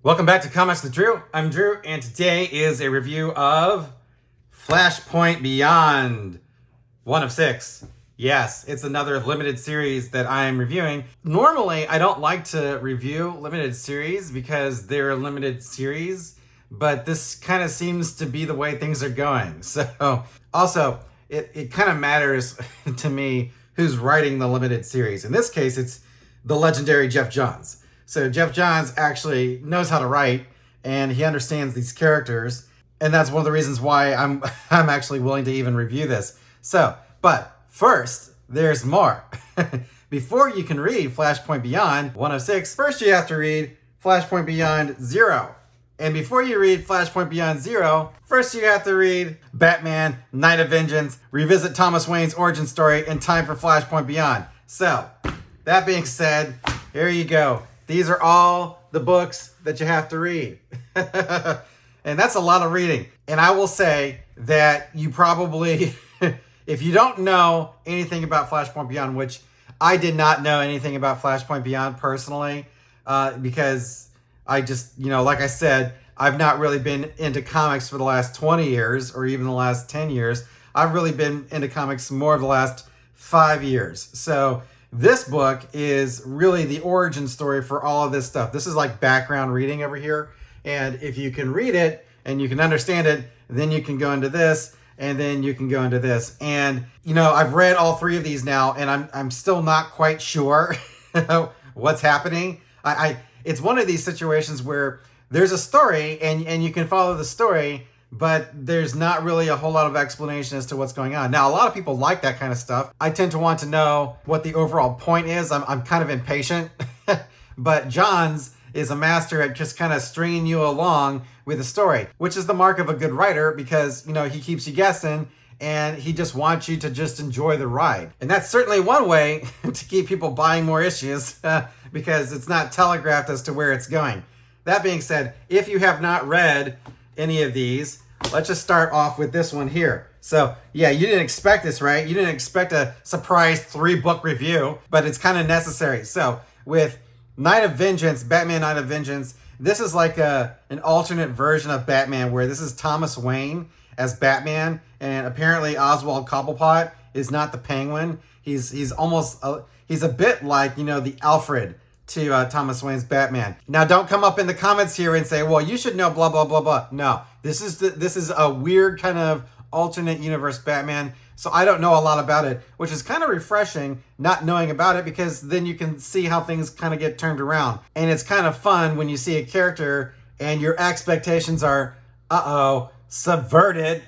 Welcome back to Comics with Drew. I'm Drew, and today is a review of Flashpoint Beyond, 1 of 6. Yes, it's another limited series that I'm reviewing. Normally, I don't like to review limited series because they're a limited series, but this kind of seems to be the way things are going. So, also, it kind of matters to me who's writing the limited series. In this case, it's the legendary Geoff Johns. So Geoff Johns actually knows how to write, and he understands these characters, and that's one of the reasons why I'm actually willing to even review this. So, but first, there's more. Before you can read Flashpoint Beyond 1 of 6, first you have to read Flashpoint Beyond 0. And before you read Flashpoint Beyond 0, first you have to read Batman, Night of Vengeance, revisit Thomas Wayne's origin story in time for Flashpoint Beyond. So, that being said, here you go. These are all the books that you have to read. And that's a lot of reading. And I will say that you probably, if you don't know anything about Flashpoint Beyond, which I did not know anything about Flashpoint Beyond personally, because I just, like I said, I've not really been into comics for the last 20 years or even the last 10 years. I've really been into comics more of the last 5 years. So this book is really the origin story for all of this stuff. This is like background reading over here. And if you can read it and you can understand it, then you can go into this and then you can go into this. And, I've read all three of these now and I'm still not quite sure what's happening. It's one of these situations where there's a story and you can follow the story, but there's not really a whole lot of explanation as to what's going on. Now, a lot of people like that kind of stuff. I tend to want to know what the overall point is. I'm kind of impatient, but Johns is a master at just kind of stringing you along with a story, which is the mark of a good writer because, he keeps you guessing and he just wants you to just enjoy the ride. And that's certainly one way to keep people buying more issues because it's not telegraphed as to where it's going. That being said, if you have not read any of these, let's just start off with this one here. So yeah, you didn't expect this, right? You didn't expect a surprise 3-book review, but it's kind of necessary. So with Night of Vengeance, Batman Night of Vengeance, this is like an alternate version of Batman where this is Thomas Wayne as Batman, and apparently Oswald Cobblepot is not the Penguin. He's almost he's a bit like the Alfred to Thomas Wayne's Batman. Now, don't come up in the comments here and say, well, you should know blah, blah, blah, blah. No, this is a weird kind of alternate universe Batman, so I don't know a lot about it, which is kind of refreshing not knowing about it because then you can see how things kind of get turned around. And it's kind of fun when you see a character and your expectations are, subverted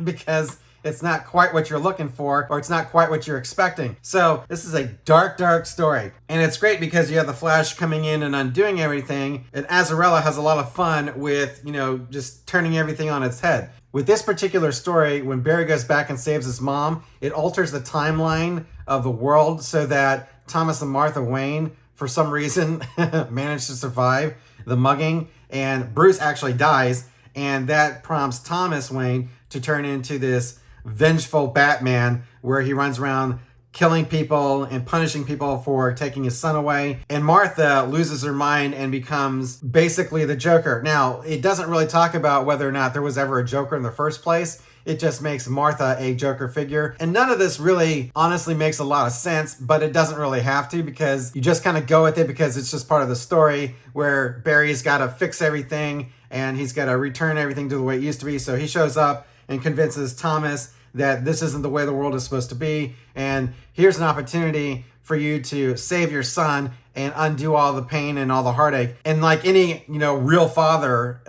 because it's not quite what you're looking for, or it's not quite what you're expecting. So this is a dark, dark story. And it's great because you have the Flash coming in and undoing everything, and Azarella has a lot of fun with, just turning everything on its head. With this particular story, when Barry goes back and saves his mom, it alters the timeline of the world so that Thomas and Martha Wayne, for some reason, manage to survive the mugging, and Bruce actually dies, and that prompts Thomas Wayne to turn into this vengeful Batman where he runs around killing people and punishing people for taking his son away. And Martha loses her mind and becomes basically the Joker. Now, it doesn't really talk about whether or not there was ever a Joker in the first place. It just makes Martha a Joker figure. And none of this really honestly makes a lot of sense, but it doesn't really have to because you just kind of go with it because it's just part of the story where Barry's got to fix everything and he's got to return everything to the way it used to be. So he shows up and convinces Thomas that this isn't the way the world is supposed to be, and here's an opportunity for you to save your son and undo all the pain and all the heartache. And like any, real father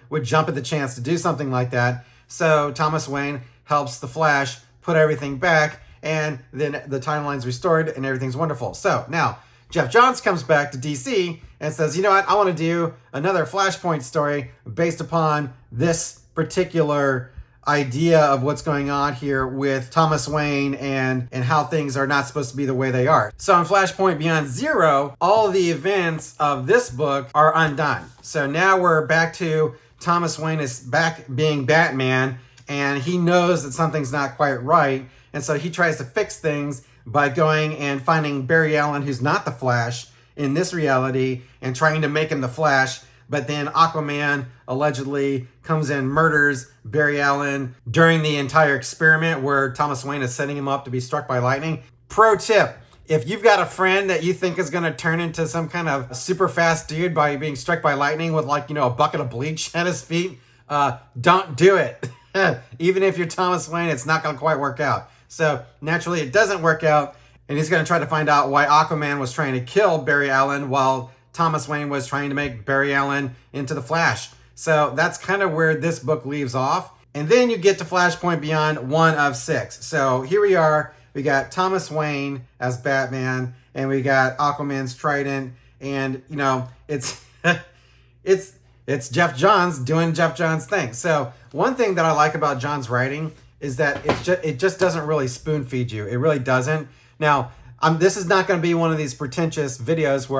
would jump at the chance to do something like that. So Thomas Wayne helps the Flash put everything back, and then the timeline's restored and everything's wonderful. So now Geoff Johns comes back to DC and says, you know what, I want to do another Flashpoint story based upon this particular idea of what's going on here with Thomas Wayne and how things are not supposed to be the way they are. So in Flashpoint Beyond 0, all of the events of this book are undone. So now we're back to Thomas Wayne is back being Batman, and he knows that something's not quite right, and so he tries to fix things by going and finding Barry Allen, who's not the Flash in this reality, and trying to make him the Flash but then Aquaman allegedly comes in, murders Barry Allen during the entire experiment where Thomas Wayne is setting him up to be struck by lightning. Pro tip: if you've got a friend that you think is going to turn into some kind of super fast dude by being struck by lightning with, like, a bucket of bleach at his feet, don't do it. Even if you're Thomas Wayne, it's not going to quite work out. So naturally it doesn't work out, and he's going to try to find out why Aquaman was trying to kill Barry Allen while Thomas Wayne was trying to make Barry Allen into the Flash. So that's kind of where this book leaves off. And then you get to Flashpoint Beyond 1 of 6. So here we are. We got Thomas Wayne as Batman, and we got Aquaman's trident, and it's it's Geoff Johns doing Geoff Johns thing. So one thing that I like about John's writing is that it just doesn't really spoon feed you. It really doesn't. Now, this is not going to be one of these pretentious videos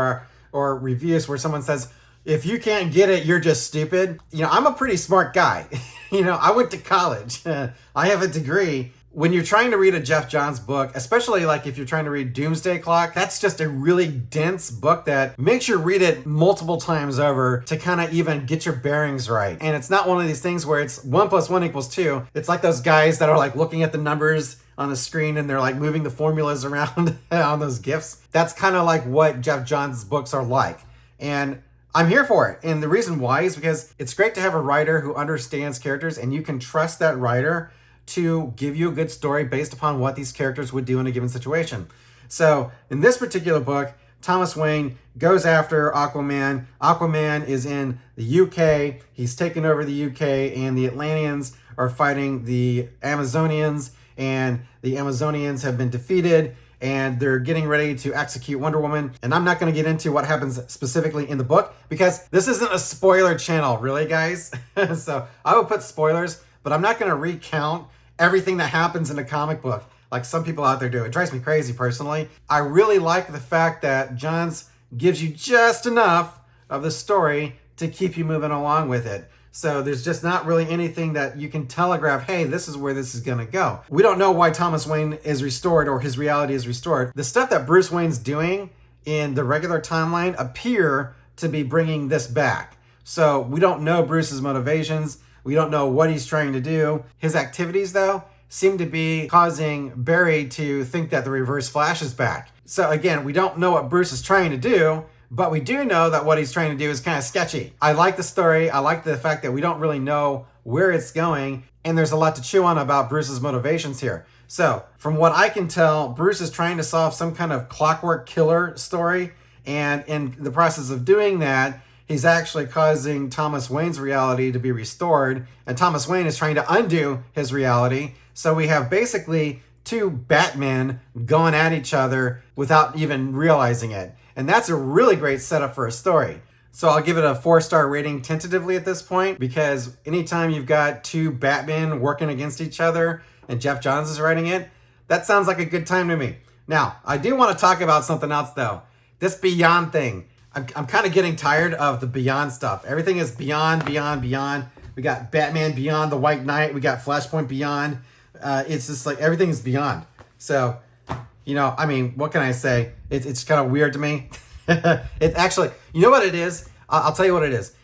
or reviews where someone says, if you can't get it, you're just stupid. I'm a pretty smart guy. I went to college. I have a degree. When you're trying to read a Geoff Johns book, especially like if you're trying to read Doomsday Clock, that's just a really dense book that makes you read it multiple times over to kind of even get your bearings right. And it's not one of these things where it's 1 + 1 = 2. It's like those guys that are like looking at the numbers on the screen and they're like moving the formulas around on those GIFs. That's kind of like what Geoff Johns' books are like. And I'm here for it. And the reason why is because it's great to have a writer who understands characters, and you can trust that writer to give you a good story based upon what these characters would do in a given situation. So in this particular book, Thomas Wayne goes after Aquaman. Aquaman is in the UK. He's taken over the UK, and the Atlanteans are fighting the Amazonians, and the Amazonians have been defeated, and they're getting ready to execute Wonder Woman. And I'm not going to get into what happens specifically in the book because this isn't a spoiler channel, really, guys. So I will put spoilers, but I'm not going to recount everything that happens in a comic book like some people out there do. It drives me crazy personally. I really like the fact that Johns gives you just enough of the story to keep you moving along with it. So there's just not really anything that you can telegraph, hey, this is where this is going to go. We don't know why Thomas Wayne is restored or his reality is restored. The stuff that Bruce Wayne's doing in the regular timeline appear to be bringing this back. So we don't know Bruce's motivations. We don't know what he's trying to do. His activities, though, seem to be causing Barry to think that the Reverse Flash is back. So again, we don't know what Bruce is trying to do, but we do know that what he's trying to do is kind of sketchy. I like the story. I like the fact that we don't really know where it's going, and there's a lot to chew on about Bruce's motivations here. So from what I can tell, Bruce is trying to solve some kind of clockwork killer story, and in the process of doing that, he's actually causing Thomas Wayne's reality to be restored, and Thomas Wayne is trying to undo his reality. So we have basically two Batmen going at each other without even realizing it. And that's a really great setup for a story. So I'll give it a 4-star rating tentatively at this point, because anytime you've got two Batmen working against each other and Geoff Johns is writing it, that sounds like a good time to me. Now, I do want to talk about something else though. This Beyond thing. I'm kind of getting tired of the Beyond stuff. Everything is Beyond, Beyond, Beyond. We got Batman Beyond the White Knight. We got Flashpoint Beyond. It's just like everything is Beyond. So, I mean, what can I say? It's kind of weird to me. It actually, you know what it is? I'll tell you what it is.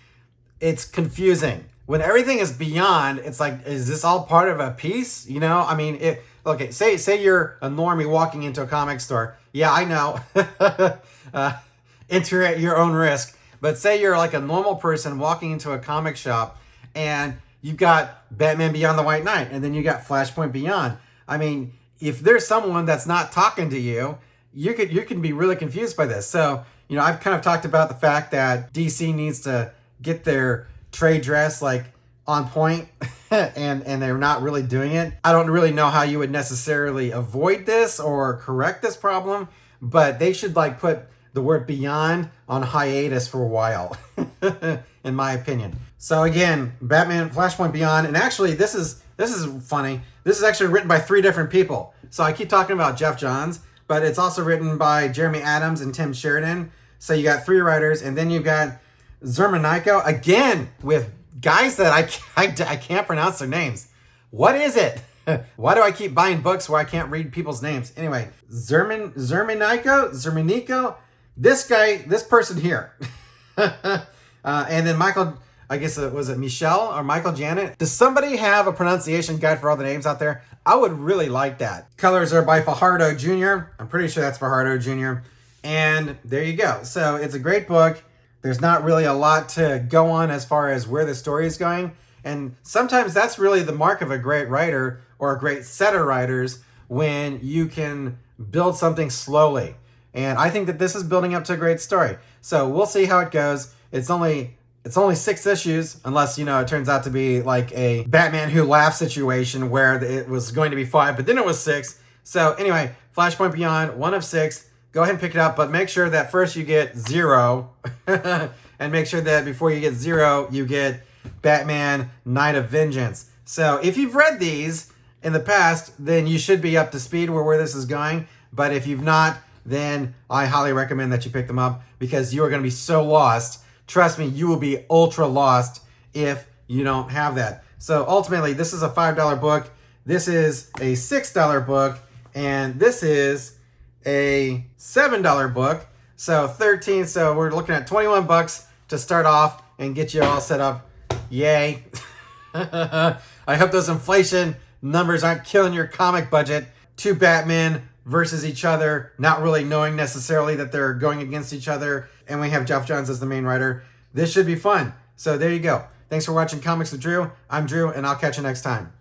It's confusing. When everything is Beyond, it's like, is this all part of a piece? I mean, okay, say you're a normie walking into a comic store. Yeah, I know. Enter at your own risk. But say you're like a normal person walking into a comic shop and you've got Batman Beyond the White Knight and then you got Flashpoint Beyond. I mean, if there's someone that's not talking to you, you can be really confused by this. So, I've kind of talked about the fact that DC needs to get their trade dress like on point and they're not really doing it. I don't really know how you would necessarily avoid this or correct this problem, but they should like put the word Beyond on hiatus for a while, in my opinion. So again, Batman Flashpoint Beyond, and actually this is funny. This is actually written by 3 different people. So I keep talking about Geoff Johns, but it's also written by Jeremy Adams and Tim Sheridan. So you got 3 writers, and then you've got Zermanico, again, with guys that I can't pronounce their names. What is it? Why do I keep buying books where I can't read people's names? Anyway, Zermanico, this person here. And then Michael, I guess was it Michelle or Michael Janet? Does somebody have a pronunciation guide for all the names out there? I would really like that. Colors are by Fajardo Jr. I'm pretty sure that's Fajardo Jr. And there you go. So it's a great book. There's not really a lot to go on as far as where the story is going. And sometimes that's really the mark of a great writer or a great set of writers, when you can build something slowly. And I think that this is building up to a great story. So we'll see how it goes. It's only 6 issues, unless, it turns out to be like a Batman Who Laughs situation where it was going to be 5, but then it was 6. So anyway, Flashpoint Beyond, 1 of 6. Go ahead and pick it up, but make sure that first you get 0. And make sure that before you get 0, you get Batman Night of Vengeance. So if you've read these in the past, then you should be up to speed with where this is going. But if you've not, then I highly recommend that you pick them up, because you are going to be so lost. Trust me, you will be ultra lost if you don't have that. So ultimately, this is a $5 book. This is a $6 book. And this is a $7 book. So 13. So we're looking at 21 bucks to start off and get you all set up. Yay. I hope those inflation numbers aren't killing your comic budget. 2 Batmen versus each other, not really knowing necessarily that they're going against each other. And we have Geoff Johns as the main writer. This should be fun. So there you go. Thanks for watching Comics with Drew. I'm Drew, and I'll catch you next time.